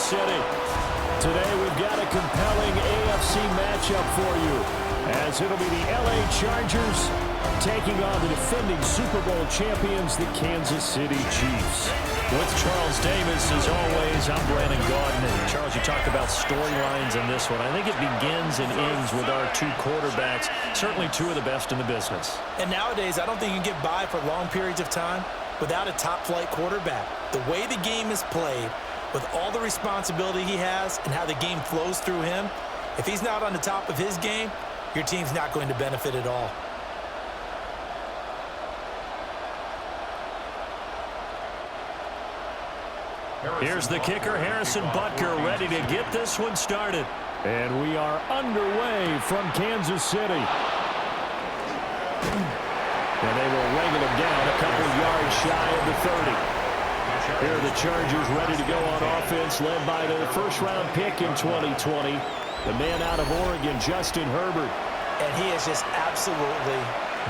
City. Today we've got a compelling AFC matchup for you, as it'll be the LA Chargers taking on the defending Super Bowl champions, the Kansas City Chiefs. With Charles Davis, as always, I'm Brandon Gaudin. And Charles, you talk about storylines in this one. I think it begins and ends with our two quarterbacks, certainly two of the best in the business. And nowadays, I don't think you can get by for long periods of time without a top-flight quarterback. The way the game is played, with all the responsibility he has and how the game flows through him, if he's not on the top of his game, your team's not going to benefit at all. Here's the kicker, Harrison Butker, ready to get this one started. And we are underway from Kansas City. And they will wrangle him down a couple of yards shy of the 30. Here are the Chargers ready to go on offense, led by their first-round pick in 2020, the man out of Oregon, Justin Herbert. And he is just absolutely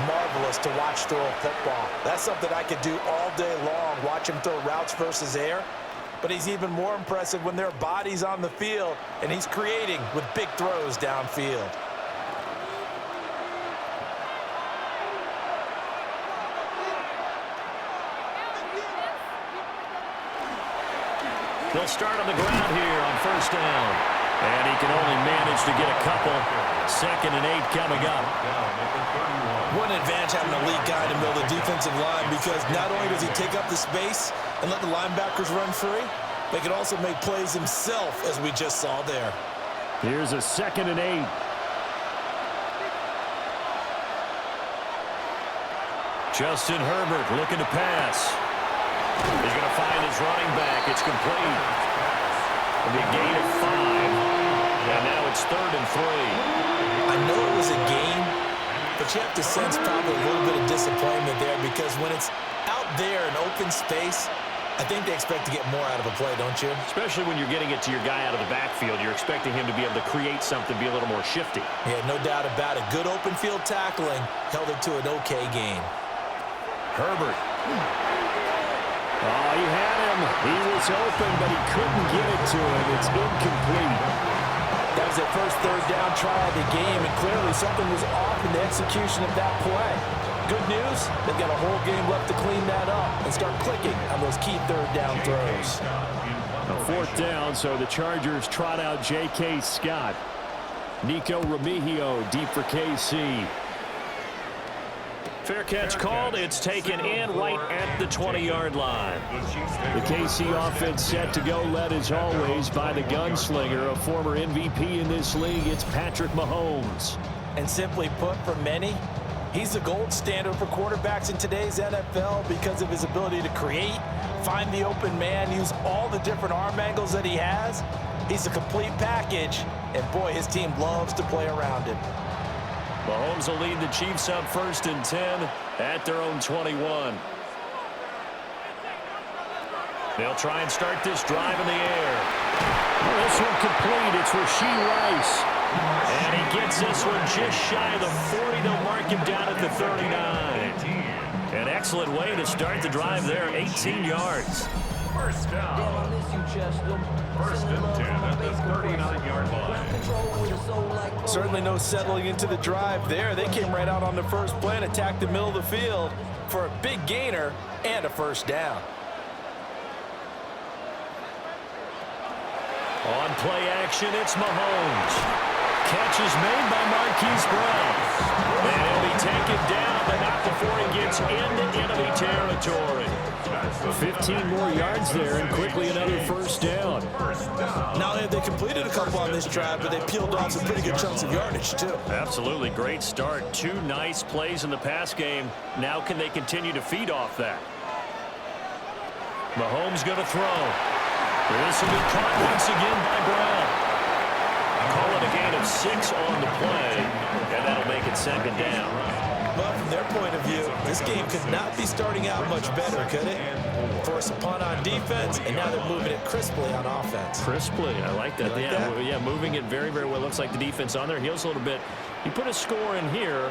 marvelous to watch throw a football. That's something I could do all day long, watch him throw routes versus air. But he's even more impressive when there are bodies on the field, and he's creating with big throws downfield. They'll start on the ground here on first down. And he can only manage to get a couple. 2nd and 8 coming up. What an advantage having a elite guy in the middle of the defensive line, because not only does he take up the space and let the linebackers run free, but he can also make plays himself, as we just saw there. Here's a 2nd and 8. Justin Herbert looking to pass. He's going to find his running back. It's complete. It'll be a gain of 5. And now it's 3rd and 3. I know it was a game, but you have to sense probably a little bit of disappointment there, because when it's out there in open space, I think they expect to get more out of a play, don't you? Especially when you're getting it to your guy out of the backfield. You're expecting him to be able to create something, be a little more shifty. Yeah, no doubt about it. Good open field tackling held it to an okay game. Herbert. Oh, he had him. He was open, but he couldn't get it to him. It's incomplete. That was their first third down try of the game, and clearly something was off in the execution of that play. Good news, they've got a whole game left to clean that up and start clicking on those key third down throws. A 4th down, so the Chargers trot out J.K. Scott. Nico Remigio deep for KC. Fair catch called. It's taken in right at the 20-yard line. The KC offense set to go, led as always by the gunslinger, a former MVP in this league. It's Patrick Mahomes. And simply put, for many, he's the gold standard for quarterbacks in today's NFL because of his ability to create, find the open man, use all the different arm angles that he has. He's a complete package, and boy, his team loves to play around him. Mahomes will lead the Chiefs up 1st and 10 at their own 21. They'll try and start this drive in the air. This one complete. It's Rashee Rice. And he gets this one just shy of the 40. They'll mark him down at the 39. An excellent way to start the drive there, 18 yards. First down. First and 10 at the 39-yard line. Certainly no settling into the drive there. They came right out on the first play and attacked the middle of the field for a big gainer and a first down. On play action, it's Mahomes. Catch is made by Marquise Brown. And he'll be taken down, but not before he gets into enemy territory. 15 more yards there, and quickly another first down. Not only have they completed a couple on this drive, but they peeled off some pretty good chunks of yardage, too. Absolutely. Great start. 2 nice plays in the pass game. Now can they continue to feed off that? Mahomes going to throw. This will be caught once again by Brown. Call it a gain of 6 on the play, and that'll make it 2nd down. Well, from their point of view, this game could not be starting out much better, could it? Force a punt on defense, and now they're moving it crisply on offense. Crisply, I like that. Yeah, moving it very, very well. Looks like the defense on their heels a little bit. You put a score in here,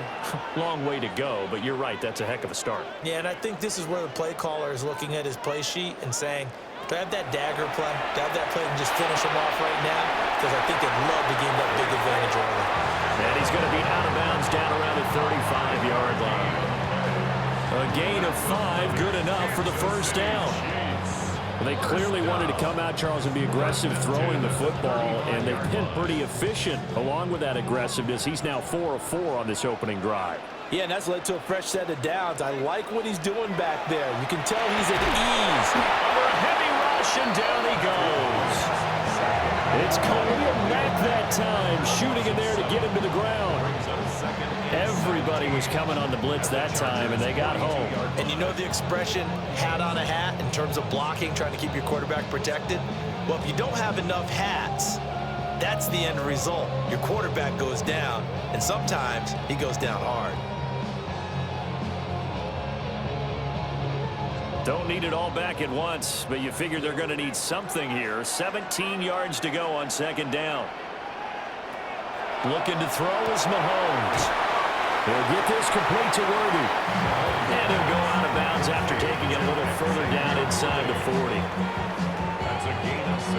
long way to go, but you're right, that's a heck of a start. Yeah, and I think this is where the play caller is looking at his play sheet and saying, To have that dagger play, to have that play and just finish him off right now, because I think they'd love to gain that big advantage early. And he's going to be out of bounds down around the 35-yard line. A gain of 5, good enough for the first down. Well, they clearly wanted to come out, Charles, and be aggressive throwing the football, and they've been pretty efficient along with that aggressiveness. He's now 4 of 4 on this opening drive. Yeah, and that's led to a fresh set of downs. I like what he's doing back there. You can tell he's at ease. Over a heavy rush, and down he goes. It's Khalil Mack that time, shooting in there to get him to the ground. Everybody was coming on the blitz that time, and they got home. And you know the expression, hat on a hat, in terms of blocking, trying to keep your quarterback protected? Well, if you don't have enough hats, that's the end result. Your quarterback goes down, and sometimes he goes down hard. Don't need it all back at once, but you figure they're going to need something here. 17 yards to go on second down. Looking to throw is Mahomes. He'll get this complete to Worthy. And he'll go out of bounds after taking it a little further down inside the 40. That's a gain of 6.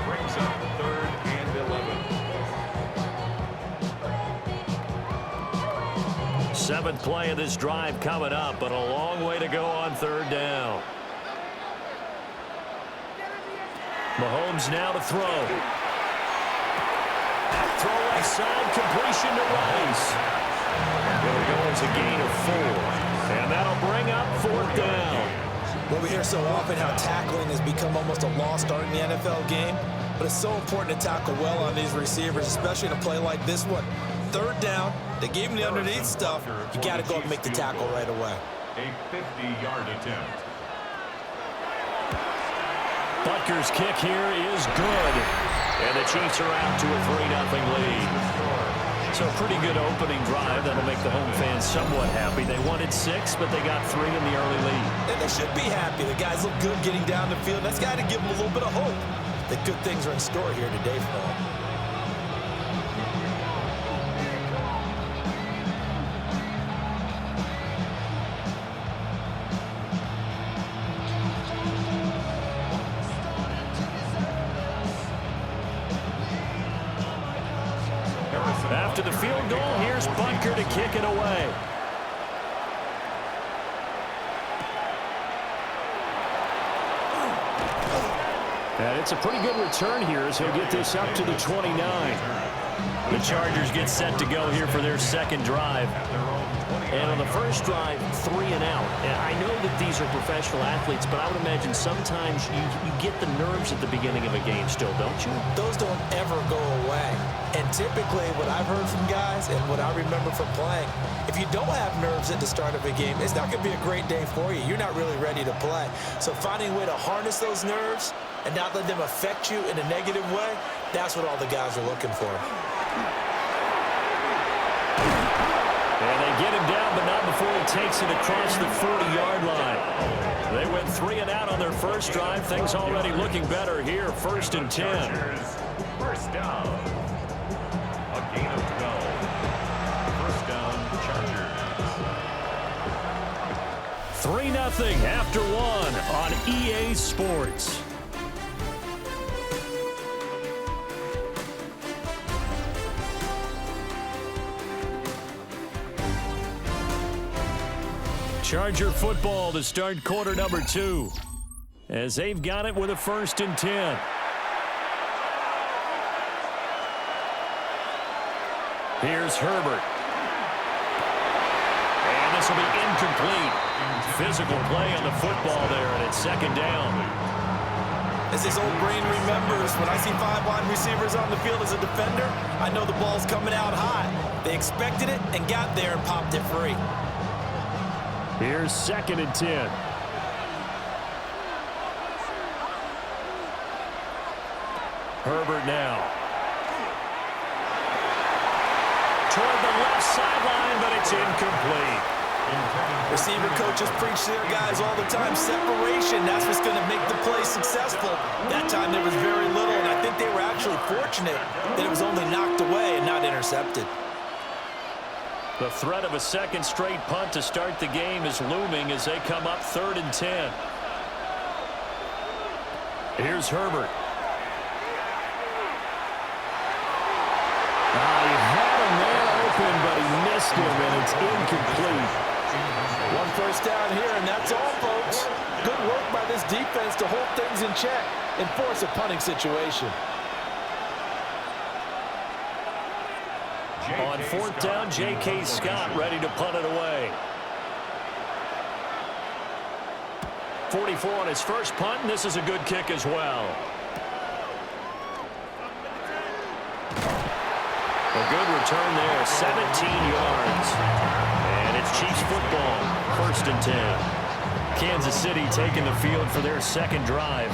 Brings up 3rd and 11. 7th play of this drive coming up, but a long way to go on 3rd down. Mahomes now to throw. Throw right side, completion to Rice. Going to go as a gain of 4. And that'll bring up 4th down. Well, we hear so often how tackling has become almost a lost art in the NFL game, but it's so important to tackle well on these receivers, especially in a play like this one. 3rd down, they gave him the underneath stuff. You got to go and make the tackle right away. A 50-yard attempt. Butker's kick here is good. And the Chiefs are out to a 3-0 lead. So a pretty good opening drive. That'll make the home fans somewhat happy. They wanted 6, but they got 3 in the early lead. And they should be happy. The guys look good getting down the field. That's got to give them a little bit of hope that good things are in store here today for them. After the field goal, here's Butker to kick it away. And it's a pretty good return here as he'll get this up to the 29. The Chargers get set to go here for their second drive. And on the first drive, 3 and out. And I know that these are professional athletes, but I would imagine sometimes you get the nerves at the beginning of a game still, don't you? Those don't ever go away. And typically what I've heard from guys and what I remember from playing, if you don't have nerves at the start of a game, it's not going to be a great day for you. You're not really ready to play. So finding a way to harness those nerves and not let them affect you in a negative way, that's what all the guys are looking for. And they get him down, but not before he takes it across the 40-yard line. They went 3 and out on their first drive. Things already looking better here. 1st and 10. First down. A gain of 12. First down, Chargers. 3-0 after 1 on EA Sports. Charger football to start quarter number 2. As they've got it with a 1st and 10. Here's Herbert. And this will be incomplete. Physical play on the football there, and it's 2nd down. As his old brain remembers, when I see 5 wide receivers on the field as a defender, I know the ball's coming out high. They expected it and got there and popped it free. Here's 2nd and 10. Herbert now. Toward the left sideline, but it's incomplete. Receiver coaches preach to their guys all the time. Separation, that's what's going to make the play successful. That time there was very little, and I think they were actually fortunate that it was only knocked away and not intercepted. The threat of a second straight punt to start the game is looming as they come up 3rd and 10. Here's Herbert. He had a man open, but he missed him, and it's incomplete. One first down here, and that's all, folks. Good work by this defense to hold things in check and force a punting situation. On fourth down, J.K. Scott ready to punt it away. 44 on his first punt, and this is a good kick as well. A good return there, 17 yards. And it's Chiefs football, 1st and 10. Kansas City taking the field for their second drive.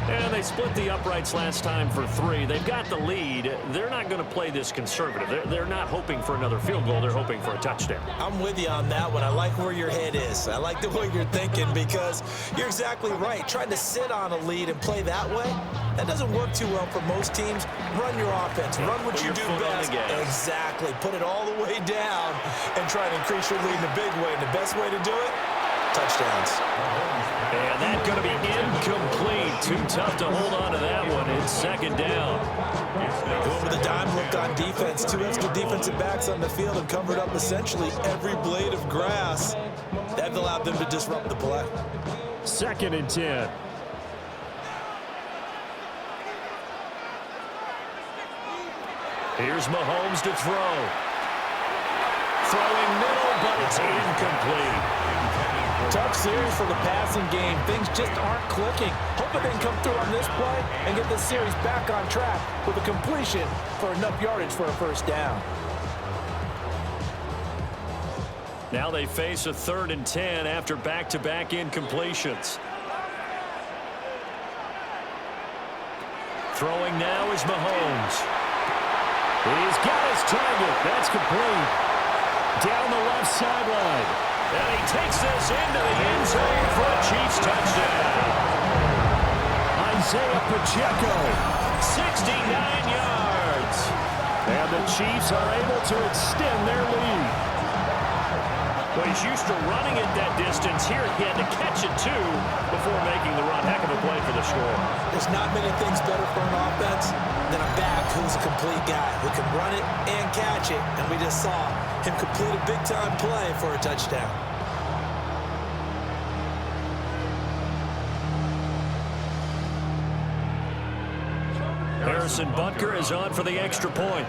And they split the uprights last time for 3. They've got the lead. They're not going to play this conservative. They're not hoping for another field goal. They're hoping for a touchdown. I'm with you on that one. I like where your head is. I like the way you're thinking because you're exactly right. Trying to sit on a lead and play that way, that doesn't work too well for most teams. Run your offense. Run what you do best. Exactly. Put it all the way down and try to increase your lead in a big way. And the best way to do it, touchdowns. And that's going to be incomplete. Too tough to hold on to that one. It's 2nd down. Going with a dime look on defense. 2 extra defensive backs on the field and covered up essentially every blade of grass. That allowed them to disrupt the play. 2nd and 10. Here's Mahomes to throw. Throwing middle, but it's incomplete. Tough series for the passing game. Things just aren't clicking. Hoping they can come through on this play and get this series back on track with a completion for enough yardage for a first down. Now they face a 3rd and 10 after back-to-back incompletions. Throwing now is Mahomes. He's got his target. That's complete. Down the left sideline. And he takes this into the end zone for a Chiefs touchdown. Isaiah Pacheco. 69 yards. And the Chiefs are able to extend their lead. Well, he's used to running it that distance. Here he had to catch it, too, before making the run. Heck of a play for the score. There's not many things better for an offense than a back who's a complete guy who can run it and catch it. And we just saw him complete a big-time play for a touchdown. Harrison Butker is on for the extra point.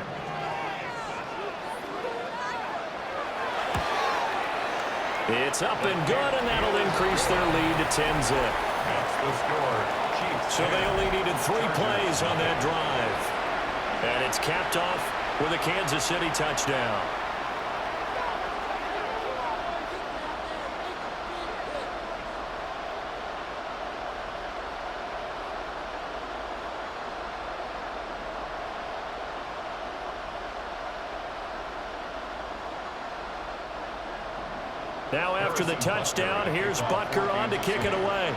It's up and good, and that'll increase their lead to 10-zip. That's the score. Chiefs. So they only needed 3 plays on that drive. And it's capped off with a Kansas City touchdown. Now after the touchdown, here's Butker on to kick it away.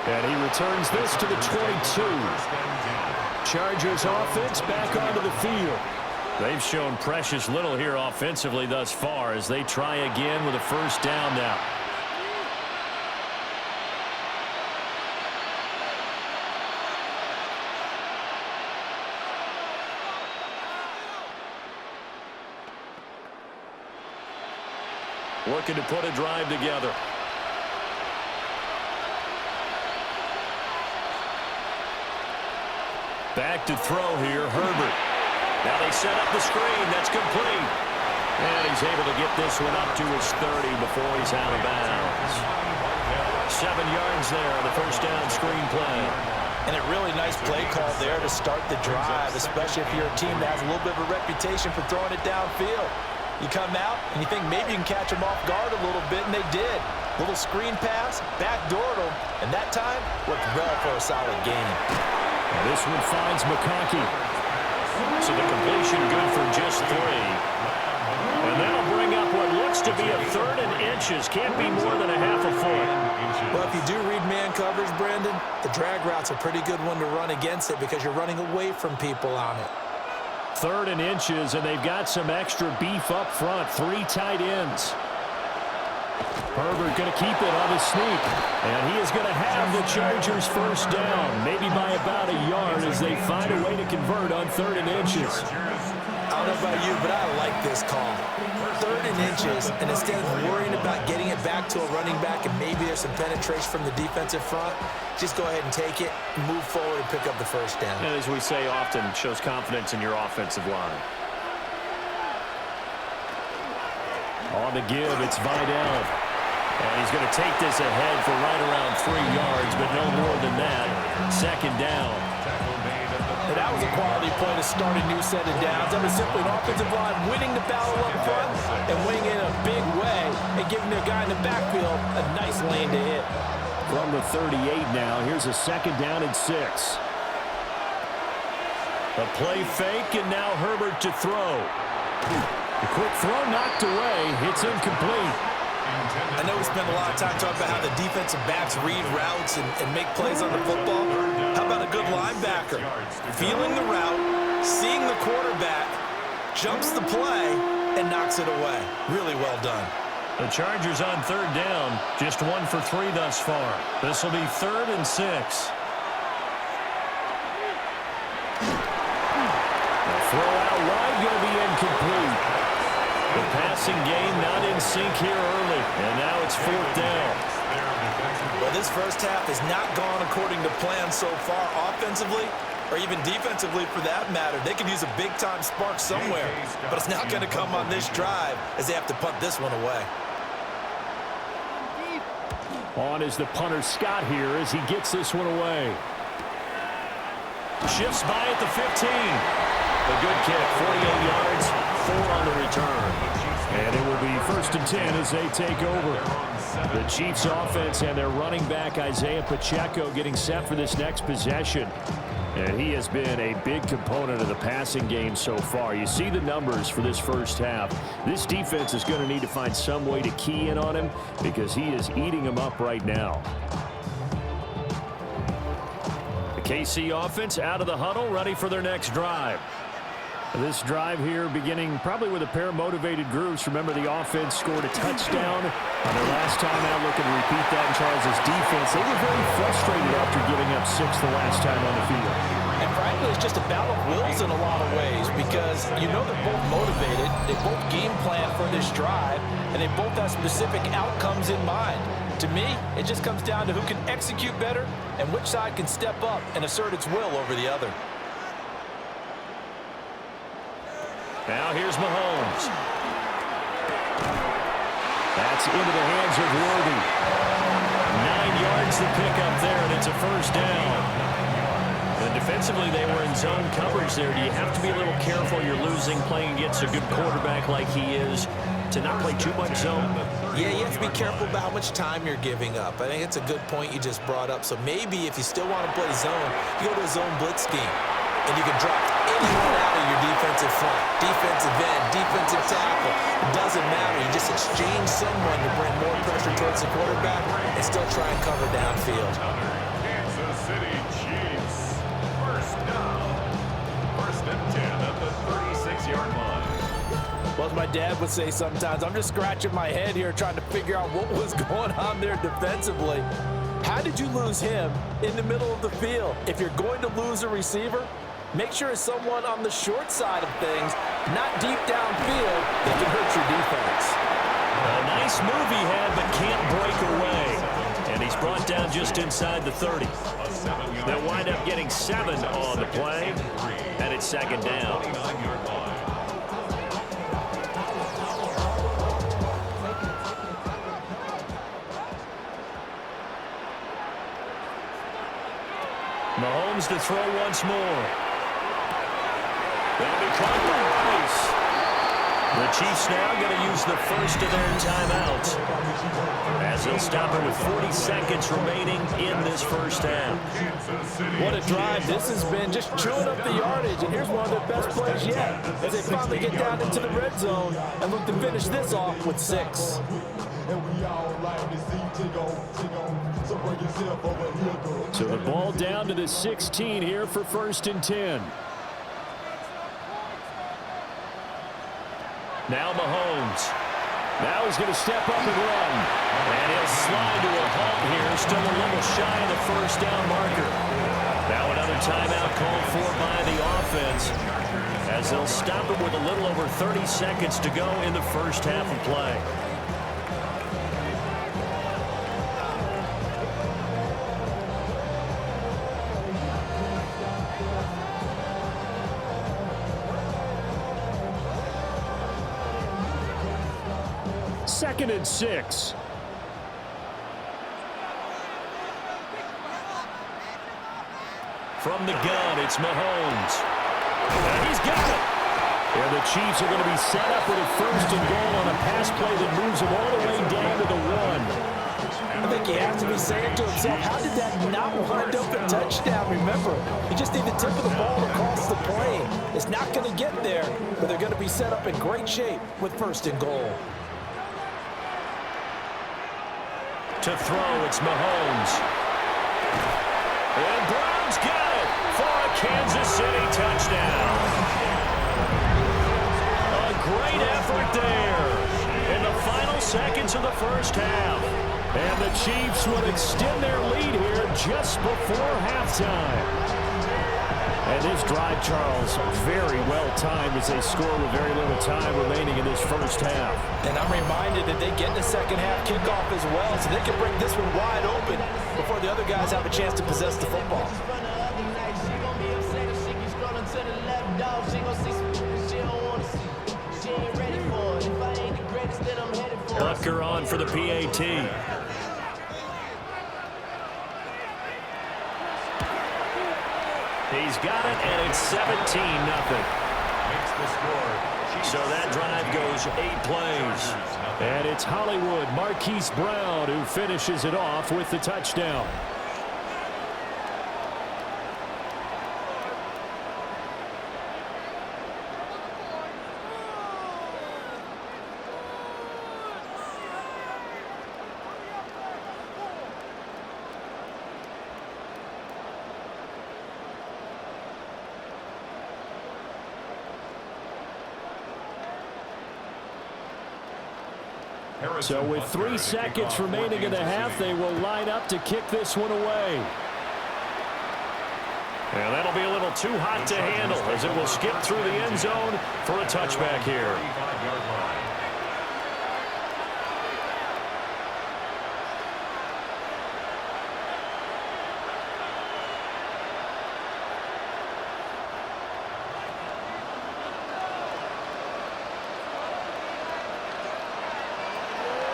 And he returns this to the 22. Chargers offense back onto the field. They've shown precious little here offensively thus far as they try again with a first down now. Looking to put a drive together. Back to throw here, Herbert. Now they set up the screen. That's complete. And he's able to get this one up to his 30 before he's out of bounds. 7 yards there on the first down screen play. And a really nice play call there to start the drive, especially if you're a team that has a little bit of a reputation for throwing it downfield. You come out and you think maybe you can catch them off guard a little bit, and they did. Little screen pass, backdoored them, and that time worked well for a solid gain. This one finds McConkey. So the completion good for just 3. And that'll bring up what looks to be a 3rd and inches. Can't be more than a half a foot. Well, if you do read man coverage, Brandon, the drag route's a pretty good one to run against it because you're running away from people on it. 3rd and inches, and they've got some extra beef up front. 3 tight ends. Herbert going to keep it on the sneak. And he is going to have the Chargers first down, maybe by about a yard as they find a way to convert on 3rd and inches. I don't know about you, but I like this call. 3rd and inches, and instead of worrying about getting it back to a running back and maybe there's some penetration from the defensive front, just go ahead and take it, move forward, and pick up the first down. And as we say often, shows confidence in your offensive line. On the give, it's Vidal. And he's going to take this ahead for right around 3 yards, but no more than that. 2nd down. And that was a quality play to start a new set of downs. That was simply an offensive line winning the battle up front and winning in a big way and giving the guy in the backfield a nice lane to hit. From the 38 now, here's a 2nd down and 6. A play fake, and now Herbert to throw. The quick throw knocked away. It's incomplete. I know we spend a lot of time talking about how the defensive backs read routes and make plays on the football. How about a good linebacker? Feeling the route, seeing the quarterback, jumps the play, and knocks it away. Really well done. The Chargers on 3rd down, just 1 for 3 thus far. This will be 3rd and 6. The throw out wide going to be incomplete. The passing game not in sync here early, and now it's 4th down. Well, this first half has not gone according to plan so far offensively or even defensively for that matter. They could use a big-time spark somewhere, but it's not going to come on this drive as they have to punt this one away. On is the punter Scott here as he gets this one away. Shifts by at the 15. A good kick, 48 yards, 4 on the return. And it will be 1st and 10 as they take over. The Chiefs offense and their running back Isaiah Pacheco getting set for this next possession. And he has been a big component of the passing game so far. You see the numbers for this first half. This defense is going to need to find some way to key in on him because he is eating them up right now. The KC offense out of the huddle, ready for their next drive. This drive here beginning probably with a pair of motivated groups. Remember, the offense scored a touchdown on their last time out. Looking to repeat that in Charles' defense. They were very frustrated after giving up 6 the last time on the field. And frankly, it's just a battle of wills in a lot of ways because you know they're both motivated. They both game plan for this drive, and they both have specific outcomes in mind. To me, it just comes down to who can execute better and which side can step up and assert its will over the other. Now here's Mahomes. That's into the hands of Worthy. 9 yards to pick up there, and it's a first down. And defensively, they were in zone coverage there. Do you have to be a little careful? You're losing, playing against a good quarterback like he is, to not play too much zone? Yeah, you have to be careful about how much time you're giving up. I think it's a good point you just brought up. So maybe if you still want to play zone, you go to a zone blitz scheme. And you can drop anyone out of your defensive front, defensive end, defensive tackle. It doesn't matter. You just exchange someone to bring more pressure towards the quarterback and still try and cover downfield. Kansas City Chiefs. First down. 1st and 10 at the 36-yard line. Well, as my dad would say sometimes, I'm just scratching my head here trying to figure out what was going on there defensively. How did you lose him in the middle of the field? If you're going to lose a receiver, make sure it's someone on the short side of things, not deep downfield, that can hurt your defense. A nice move he had, but can't break away. And he's brought down just inside the 30. They'll wind up getting 7 on the play, and it's 2nd down. Mahomes to throw once more. That'll be caught by Rice. The Chiefs now going to use the first of their timeouts as they'll stop it with 40 seconds remaining in this first half. What a drive this has been, just chewing up the yardage, and here's one of their best plays yet as they finally get down into the red zone and look to finish this off with 6. So the ball down to the 16 here for 1st and 10. Now Mahomes. Now he's going to step up and run. they're still a little shy of the first down marker. Now another timeout called for by the offense, as they'll stop it with a little over 30 seconds to go in the first half of play. Second and 6. From the gun, it's Mahomes. And he's got it. And the Chiefs are going to be set up with a first and goal on a pass play that moves them all the way down to the 1. I think he has to be saying to himself, how did that not wind up a touchdown? Remember, you just need the tip of the ball across the plane. It's not going to get there, but they're going to be set up in great shape with first and goal. To throw, it's Mahomes. And Brown's got it for a Kansas City touchdown. A great effort there in the final seconds of the first half. And the Chiefs will extend their lead here just before halftime. And this drive, Charles, very well timed as they score with very little time remaining in this first half. And I'm reminded that they get the second half kickoff as well, so they can break this one wide open before the other guys have a chance to possess the football. Tucker on for the PAT. He's got it, and it's 17-0. Makes the score. So that drive goes 8 plays. And it's Hollywood Marquise Brown who finishes it off with the touchdown. So with 3 seconds remaining in the half, they will line up to kick this one away. And that'll be a little too hot to handle as it will skip through the end zone for a touchback here.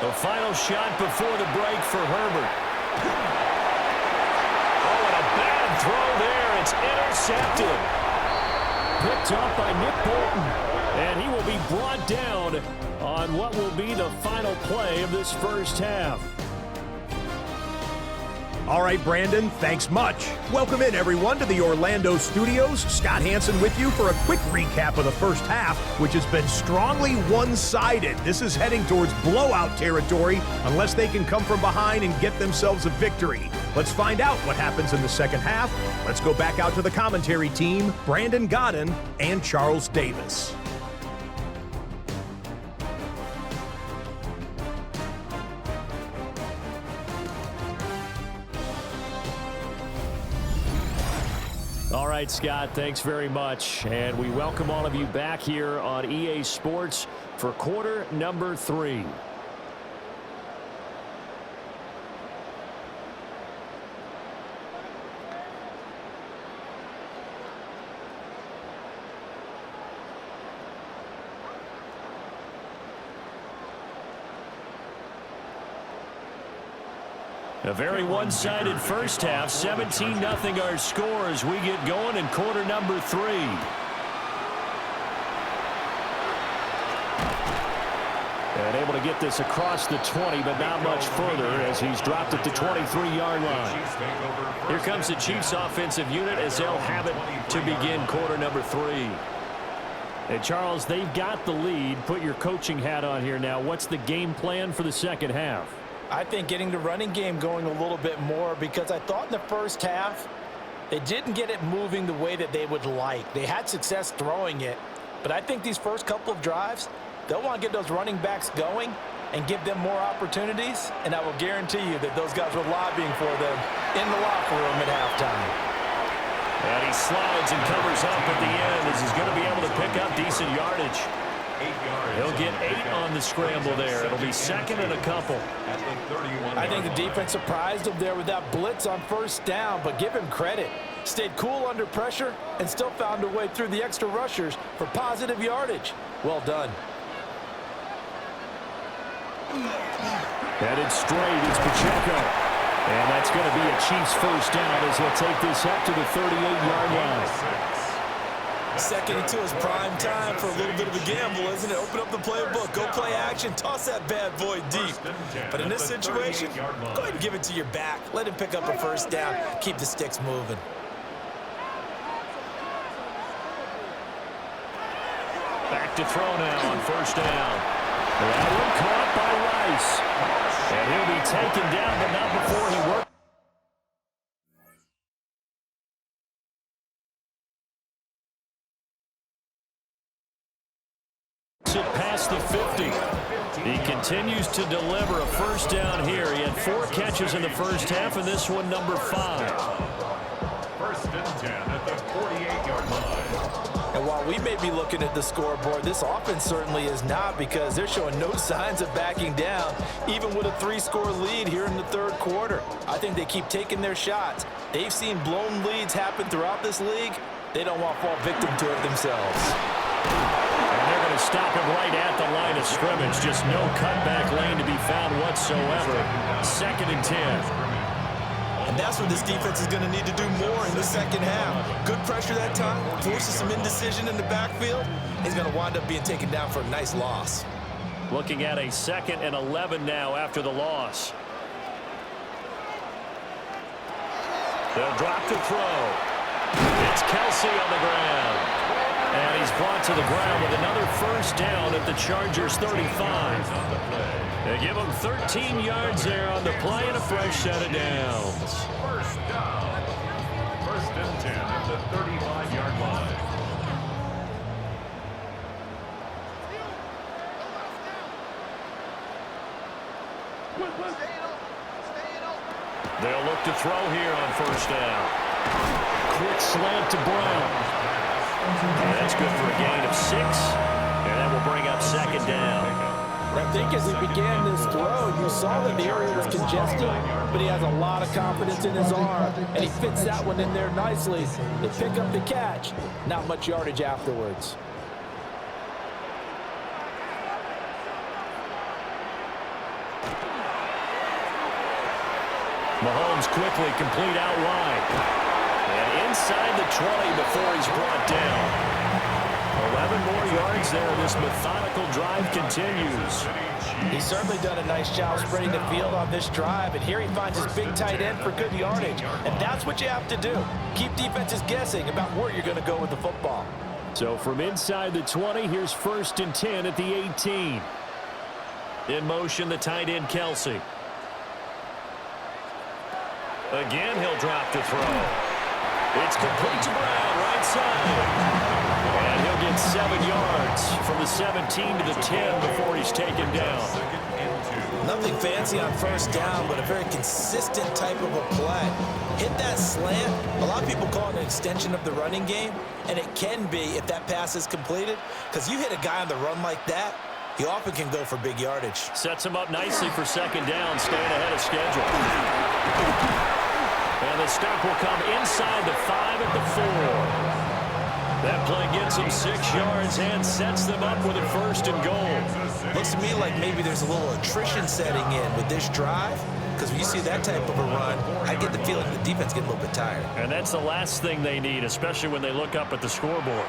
The final shot before the break for Herbert. Oh, and a bad throw there. It's intercepted. Picked up by Nick Bolton. And he will be brought down on what will be the final play of this first half. All right, Brandon, thanks much. Welcome in, everyone, to the Orlando studios. Scott Hansen with you for a quick recap of the first half, which has been strongly one-sided. This is heading towards blowout territory unless they can come from behind and get themselves a victory. Let's find out what happens in the second half. Let's go back out to the commentary team, Brandon Godden and Charles Davis. All right, Scott, thanks very much. And we welcome all of you back here on EA Sports for quarter number 3. A very one-sided first half, 17-0 our score as we get going in quarter number 3. And able to get this across the 20, but not much further as he's dropped it to 23-yard line. Here comes the Chiefs offensive unit as they'll have it to begin quarter number 3. And Charles, they've got the lead. Put your coaching hat on here now. What's the game plan for the second half? I think getting the running game going a little bit more, because I thought in the first half they didn't get it moving the way that they would like. They had success throwing it, but I think these first couple of drives, they'll want to get those running backs going and give them more opportunities, and I will guarantee you that those guys were lobbying for them in the locker room at halftime. And he slides and covers up at the end as he's going to be able to pick up decent yardage. He'll get 8 on the scramble there. It'll be second and a couple. I think the defense surprised him there with that blitz on first down, but give him credit. Stayed cool under pressure and still found a way through the extra rushers for positive yardage. Well done. Headed straight, it's Pacheco. And that's going to be a Chiefs first down as he'll take this up to the 38-yard line. Second and 2 is prime time for a little bit of a gamble, isn't it? Open up the playbook, go play action, toss that bad boy deep. But in this situation, go ahead and give it to your back. Let him pick up a first down, keep the sticks moving. Back to throw now on first down. That one caught by Rice. And he'll be taken down, but not before he works it past the 50. He continues to deliver a first down here. He had 4 catches in the first half, and this one number 5. First and 10 at the 48-yard line. And while we may be looking at the scoreboard, this offense certainly is not, because they're showing no signs of backing down, even with a 3-score lead here in the third quarter. I think they keep taking their shots. They've seen blown leads happen throughout this league. They don't want to fall victim to it themselves. And they're going to stop him right at the line of scrimmage. Just no cutback lane to be found whatsoever. Second and 10. And that's what this defense is going to need to do more in the second half. Good pressure that time, forces some indecision in the backfield. He's going to wind up being taken down for a nice loss. Looking at a 2nd and 11 now after the loss. They'll drop to throw. It's Kelsey on the ground. And he's brought to the ground with another first down at the Chargers' 35. They give him 13 yards there on the play and a fresh set of downs. First down. First and 10 at the 35-yard line. They'll look to throw here on first down. Quick slant to Brown. And that's good for a gain of 6. And that will bring up second down. I think as he began this throw, you saw that the area was congested, but he has a lot of confidence in his arm, and he fits that one in there nicely. They pick up the catch. Not much yardage afterwards. Mahomes quickly complete out wide. And inside the 20 before he's brought down. 11 more yards there. This methodical drive continues. He's certainly done a nice job spreading the field on this drive, and here he finds his big tight end for good yardage. And that's what you have to do. Keep defenses guessing about where you're going to go with the football. So from inside the 20, here's first and 10 at the 18. In motion, the tight end, Kelsey. Again, he'll drop to throw. It's complete to Brown, right side. And he'll get 7 yards from the 17 to the 10 before he's taken down. Nothing fancy on first down, but a very consistent type of a play. Hit that slant. A lot of people call it an extension of the running game, and it can be if that pass is completed, because you hit a guy on the run like that, he often can go for big yardage. Sets him up nicely for second down, staying ahead of schedule. And the stop will come inside the 5 at the 4. That play gets them 6 yards and sets them up with a first and goal. Looks to me like maybe there's a little attrition setting in with this drive, because when you see that type of a run, I get the feeling the defense getting a little bit tired. And that's the last thing they need, especially when they look up at the scoreboard.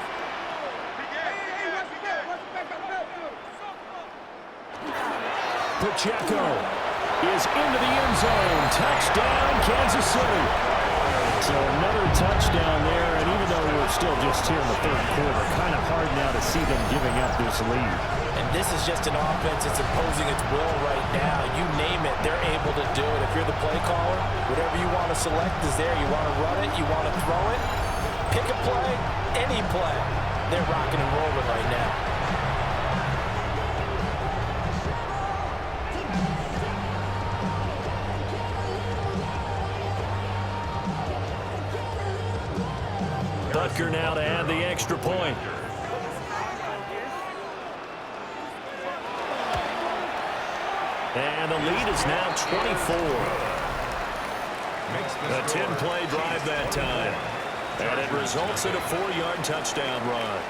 Pacheco is into the end zone. Touchdown, Kansas City. So another touchdown there, and even though we're still just here in the third quarter, kind of hard now to see them giving up this lead. And this is just an offense that's imposing its will right now. You name it, they're able to do it. If you're the play caller, whatever you want to select is there. You want to run it, you want to throw it, pick a play, any play. They're rocking and rolling right now. Butker now to add the extra point. And the lead is now 24. A 10-play drive that time. And it results in a 4-yard touchdown run.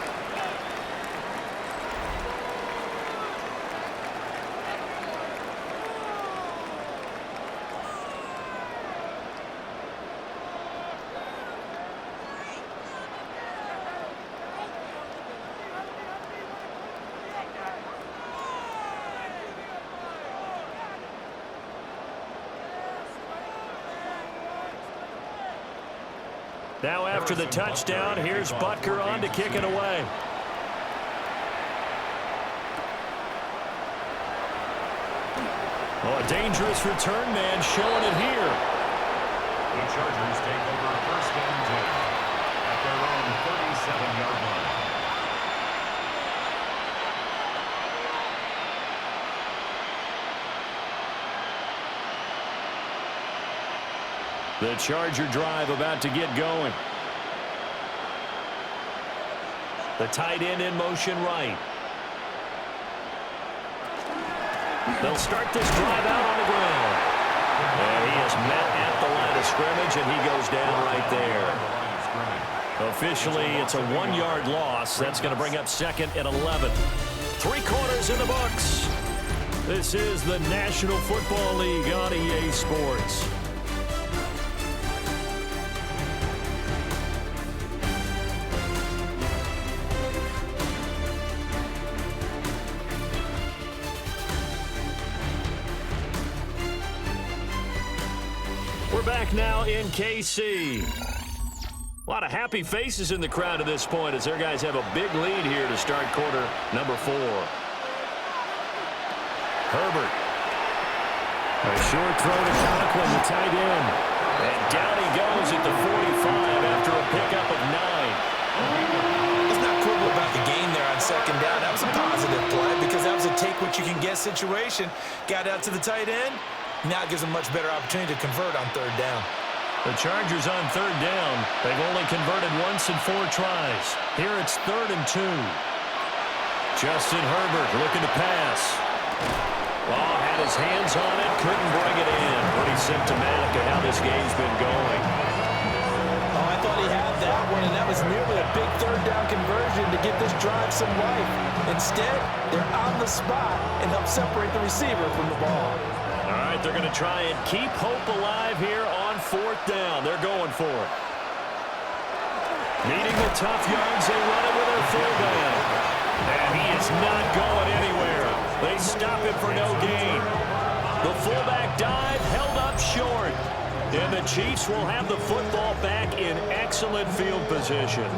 Now after the touchdown, here's Butker on to kick it away. Oh, a dangerous return man showing it here. The Chargers take over first and 10 at their own 37-yard line. The Charger drive about to get going. The tight end in motion right. They'll start this drive out on the ground. And he is met at the line of scrimmage, and he goes down right there. Officially, it's a 1-yard loss. That's going to bring up 2nd and 11. 3 quarters in the books. This is the National Football League on EA Sports. We're back now in KC. A lot of happy faces in the crowd at this point as their guys have a big lead here to start quarter number 4. Herbert. A short throw to Conklin, the tight end. And down he goes at the 45 after a pickup of 9. Let's not quibble about the gain there on 2nd down. That was a positive play because that was a take-what-you-can-get situation. Got out to the tight end. Now it gives them a much better opportunity to convert on 3rd down. The Chargers on 3rd down. They've only converted once in 4 tries. Here it's 3rd and 2. Justin Herbert looking to pass. Oh, had his hands on it, couldn't bring it in. Pretty symptomatic of how this game's been going. Oh, I thought he had that one, and that was nearly a big 3rd down conversion to give this drive some life. Instead, they're on the spot and help separate the receiver from the ball. All right, they're going to try and keep hope alive here on 4th down. They're going for it. Needing the tough yards, they run it with their fullback. And he is not going anywhere. They stop him for no gain. The fullback dive held up short. And the Chiefs will have the football back in excellent field position.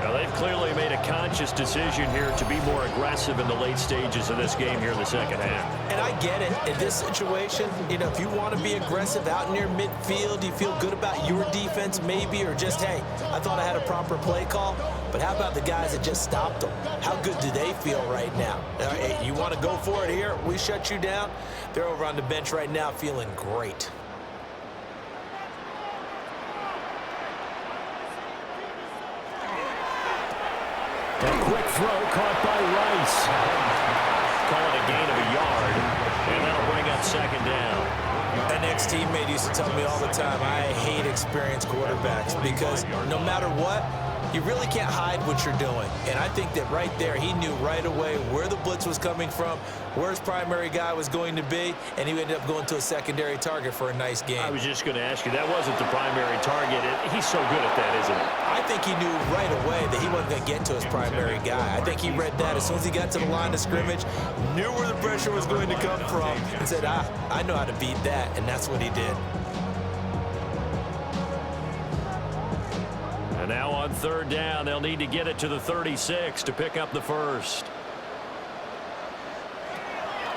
Now, they've clearly made a conscious decision here to be more aggressive in the late stages of this game here in the 2nd half. And I get it. In this situation, if you want to be aggressive out near midfield, you feel good about your defense maybe, or just, hey, I thought I had a proper play call. But how about the guys that just stopped them? How good do they feel right now? Hey, you want to go for it here? We shut you down? They're over on the bench right now feeling great. A quick throw caught by Rice. Call it a gain of a yard, and that'll bring up 2nd down. An ex-teammate used to tell me all the time, I hate experienced quarterbacks because no matter what, you really can't hide what you're doing. And I think that right there, he knew right away where the blitz was coming from, where his primary guy was going to be, and he ended up going to a secondary target for a nice game. I was just going to ask you, that wasn't the primary target. He's so good at that, isn't he? I think he knew right away that he wasn't going to get to his primary guy. I think he read that as soon as he got to the line of scrimmage, knew where the pressure was going to come from, and said, I know how to beat that, and that's what he did. And now on 3rd down, they'll need to get it to the 36 to pick up the first.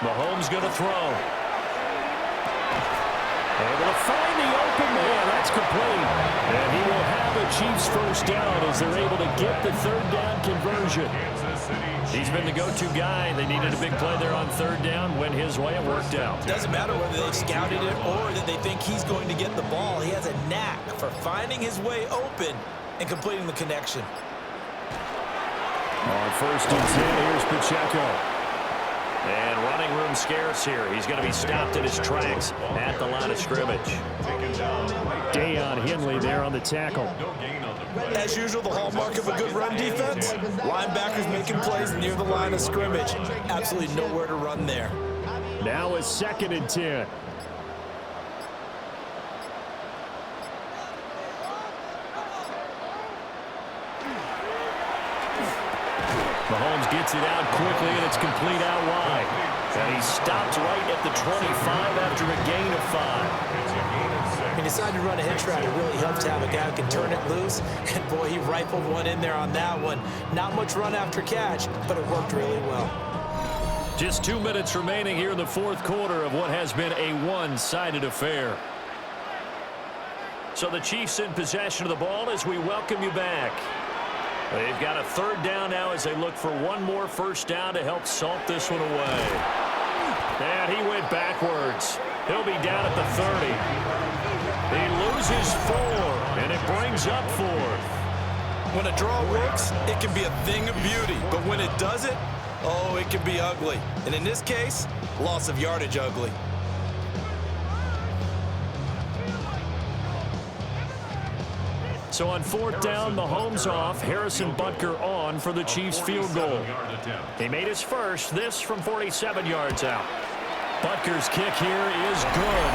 Mahomes going to throw. Able to find the open man. That's complete. And he will have the Chiefs first down as they're able to get the 3rd down conversion. He's been the go-to guy. They needed a big play there on 3rd down. Went his way. It worked out. Doesn't matter whether they've scouted it or that they think he's going to get the ball. He has a knack for finding his way open and completing the connection. On 1st and 10, here's Pacheco. And running room scarce here. He's going to be stopped in his tracks at the line of scrimmage. Deion Henley there on the tackle. As usual, the hallmark of a good run defense, linebackers making plays near the line of scrimmage. Absolutely nowhere to run there. Now it's 2nd and 10. Mahomes gets it out quickly, and it's complete out wide. And he stopped right at the 25 after a gain of 5. He decided to run a hitch route. It really helps to have a guy who can turn it loose. And, boy, he rifled one in there on that one. Not much run after catch, but it worked really well. Just 2 minutes remaining here in the 4th quarter of what has been a one-sided affair. So the Chiefs in possession of the ball as we welcome you back. They've got a 3rd down now as they look for one more 1st down to help salt this one away. And he went backwards. He'll be down at the 30. He loses 4, and it brings up 4th. When a draw works, it can be a thing of beauty. But when it doesn't, oh, it can be ugly. And in this case, loss of yardage ugly. So on 4th down, Mahomes off, Harrison Butker on for the Chiefs field goal. He made his first, this from 47 yards out. Butker's kick here is good.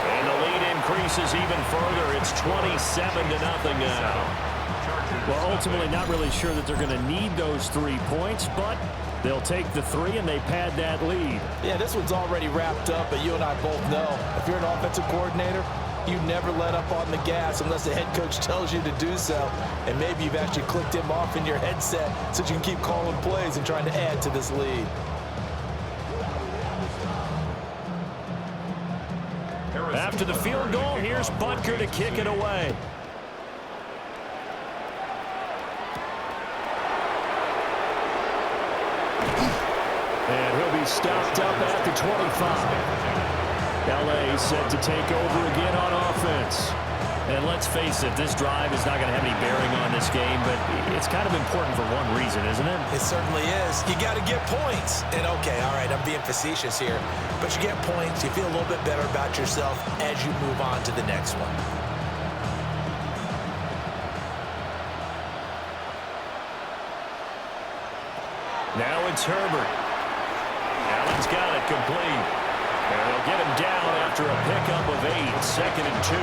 And the lead increases even further. It's 27-0 now. Well, ultimately not really sure that they're going to need those 3 points, but they'll take the 3 and they pad that lead. Yeah, this one's already wrapped up, but you and I both know if you're an offensive coordinator, you never let up on the gas unless the head coach tells you to do so. And maybe you've actually clicked him off in your headset so you can keep calling plays and trying to add to this lead. After the field goal, here's Butker to kick it away. And he'll be stopped up at the 25. LA set to take over again on offense. And let's face it, this drive is not going to have any bearing on this game, but it's kind of important for one reason, isn't it? It certainly is. You got to get points. And okay, all right, I'm being facetious here, but you get points, you feel a little bit better about yourself as you move on to the next one. Now it's Herbert. Allen's got it complete. And they'll get him down after a pickup of 8, 2nd and 2.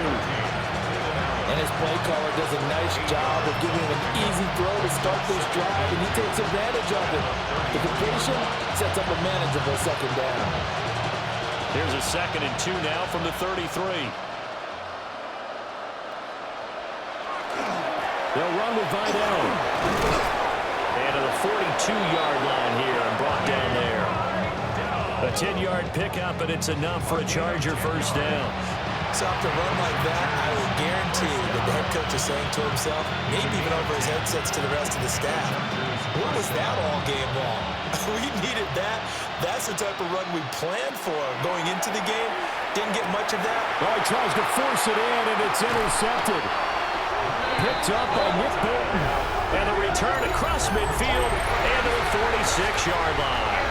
And his play caller does a nice job of giving him an easy throw to start this drive, and he takes advantage of it. The completion sets up a manageable 2nd down. Here's a 2nd and 2 now from the 33. They'll run with Vidal. And to the 42-yard line here and brought down there. A 10-yard pickup, and it's enough for a Charger 1st down. So after a run like that, I will guarantee that the head coach is saying to himself, maybe even over his headsets to the rest of the staff, what was that all game long? We needed that. That's the type of run we planned for going into the game. Didn't get much of that. Well, he tries to force it in, and it's intercepted. Picked up by Nick Bolton. And the return across midfield and to the 46-yard line.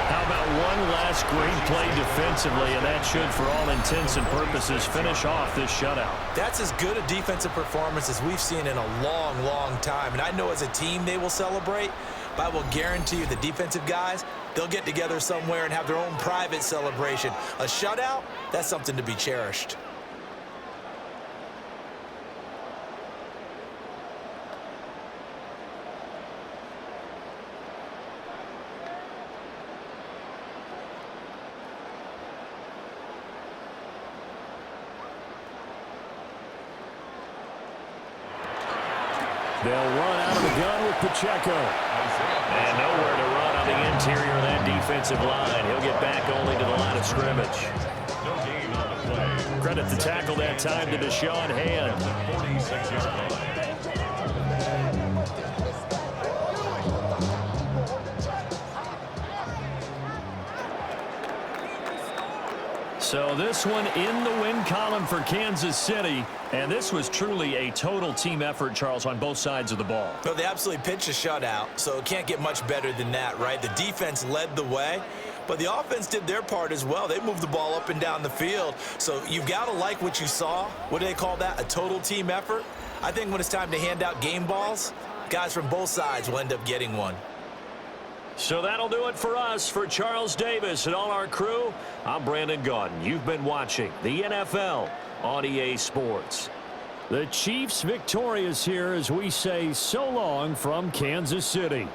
How about one last great play defensively, and that should, for all intents and purposes, finish off this shutout. That's as good a defensive performance as we've seen in a long, long time. And I know as a team they will celebrate, but I will guarantee you the defensive guys, they'll get together somewhere and have their own private celebration. A shutout, that's something to be cherished. They'll run out of the gun with Pacheco. And nowhere to run on the interior of that defensive line. He'll get back only to the line of scrimmage. Credit the tackle that time to Deshaun Hand. So this one in the win column for Kansas City. And this was truly a total team effort, Charles, on both sides of the ball. Well, they absolutely pitched a shutout, so it can't get much better than that, right? The defense led the way, but the offense did their part as well. They moved the ball up and down the field. So you've got to like what you saw. What do they call that? A total team effort? I think when it's time to hand out game balls, guys from both sides will end up getting one. So that'll do it for us. For Charles Davis and all our crew, I'm Brandon Gaudin. You've been watching the NFL on EA Sports. The Chiefs victorious here as we say so long from Kansas City.